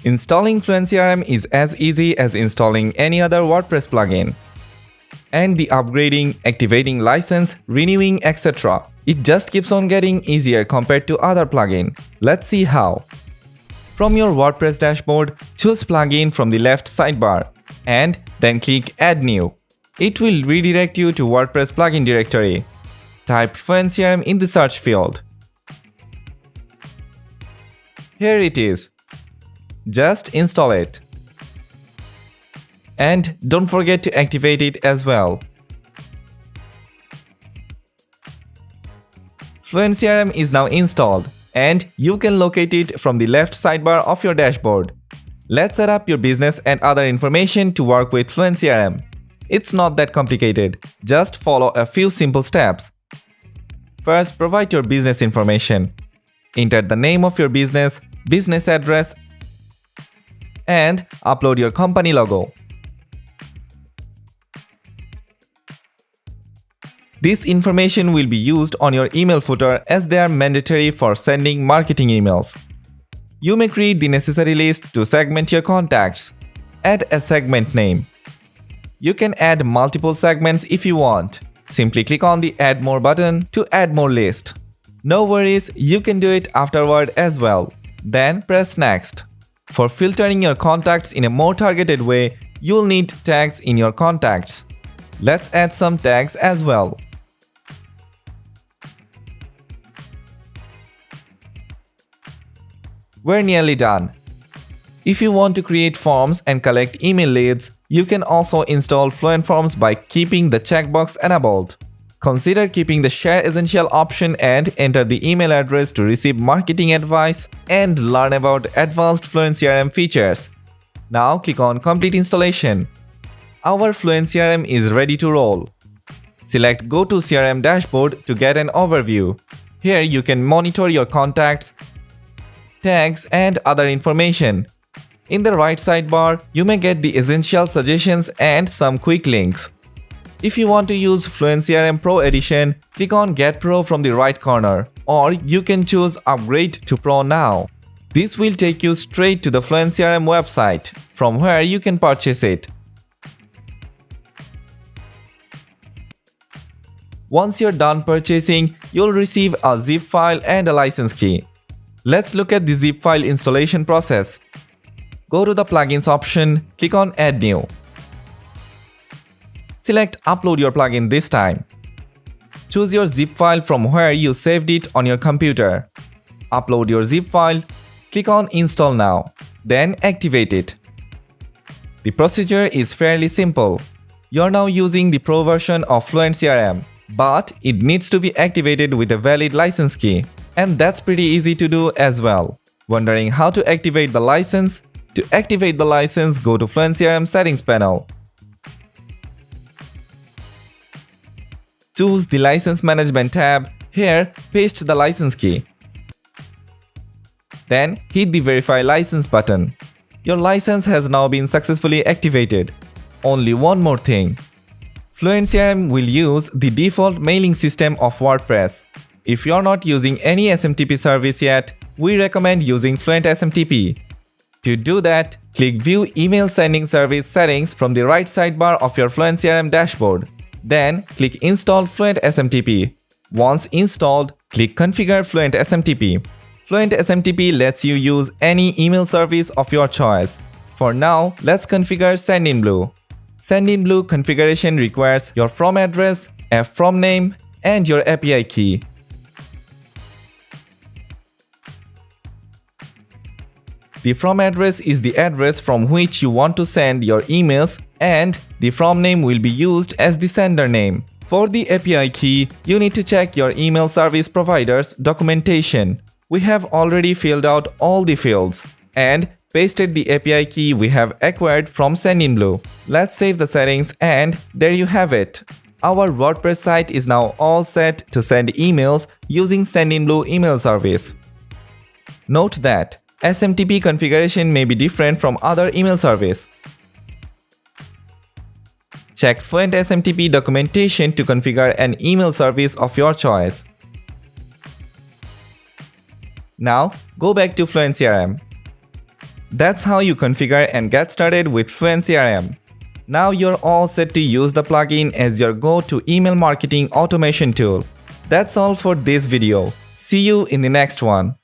Installing FluentCRM is as easy as installing any other WordPress plugin. And the upgrading, activating license, renewing, etc. It just keeps on getting easier compared to other plugins. Let's see how. From your WordPress dashboard, choose Plugin from the left sidebar and then click Add New. It will redirect you to WordPress plugin directory. Type FluentCRM in the search field. Here it is. Just install it. And don't forget to activate it as well. FluentCRM is now installed, and you can locate it from the left sidebar of your dashboard. Let's set up your business and other information to work with FluentCRM. It's not that complicated, just follow a few simple steps. First, provide your business information. Enter the name of your business, business address, and upload your company logo. This information will be used on your email footer as they are mandatory for sending marketing emails. You may create the necessary list to segment your contacts. Add a segment name. You can add multiple segments if you want. Simply click on the Add More button to add more list. No worries, you can do it afterward as well. Then press Next. For filtering your contacts in a more targeted way, you'll need tags in your contacts. Let's add some tags as well. We're nearly done. If you want to create forms and collect email leads, you can also install Fluent Forms by keeping the checkbox enabled. Consider keeping the Share Essential option and enter the email address to receive marketing advice and learn about advanced FluentCRM features. Now click on Complete Installation. Our FluentCRM is ready to roll. Select Go to CRM Dashboard to get an overview. Here you can monitor your contacts, tags, and other information. In the right sidebar, you may get the essential suggestions and some quick links. If you want to use FluentCRM Pro Edition, click on Get Pro from the right corner, or you can choose Upgrade to Pro now. This will take you straight to the FluentCRM website, from where you can purchase it. Once you're done purchasing, you'll receive a zip file and a license key. Let's look at the zip file installation process. Go to the Plugins option, click on Add New. Select Upload your plugin this time. Choose your zip file from where you saved it on your computer. Upload your zip file, click on Install Now, then activate it. The procedure is fairly simple. You're now using the Pro version of FluentCRM, but it needs to be activated with a valid license key. And that's pretty easy to do as well. Wondering how to activate the license? To activate the license, go to FluentCRM Settings panel. Choose the License Management tab. Here, paste the license key. Then hit the Verify License button. Your license has now been successfully activated. Only one more thing. FluentCRM will use the default mailing system of WordPress. If you're not using any SMTP service yet, we recommend using Fluent SMTP. To do that, click View Email Sending Service Settings from the right sidebar of your FluentCRM dashboard. Then, click Install Fluent SMTP. Once installed, click Configure Fluent SMTP. Fluent SMTP lets you use any email service of your choice. For now, let's configure Sendinblue. Sendinblue configuration requires your from address, a from name, and your API key. The from address is the address from which you want to send your emails, and the from name will be used as the sender name. For the API key, you need to check your email service provider's documentation. We have already filled out all the fields and pasted the API key we have acquired from Sendinblue. Let's save the settings, and there you have it. Our WordPress site is now all set to send emails using Sendinblue email service. Note that SMTP configuration may be different from other email service. Check Fluent SMTP documentation to configure an email service of your choice. Now, go back to FluentCRM. That's how you configure and get started with FluentCRM. Now you're all set to use the plugin as your go-to email marketing automation tool. That's all for this video. See you in the next one.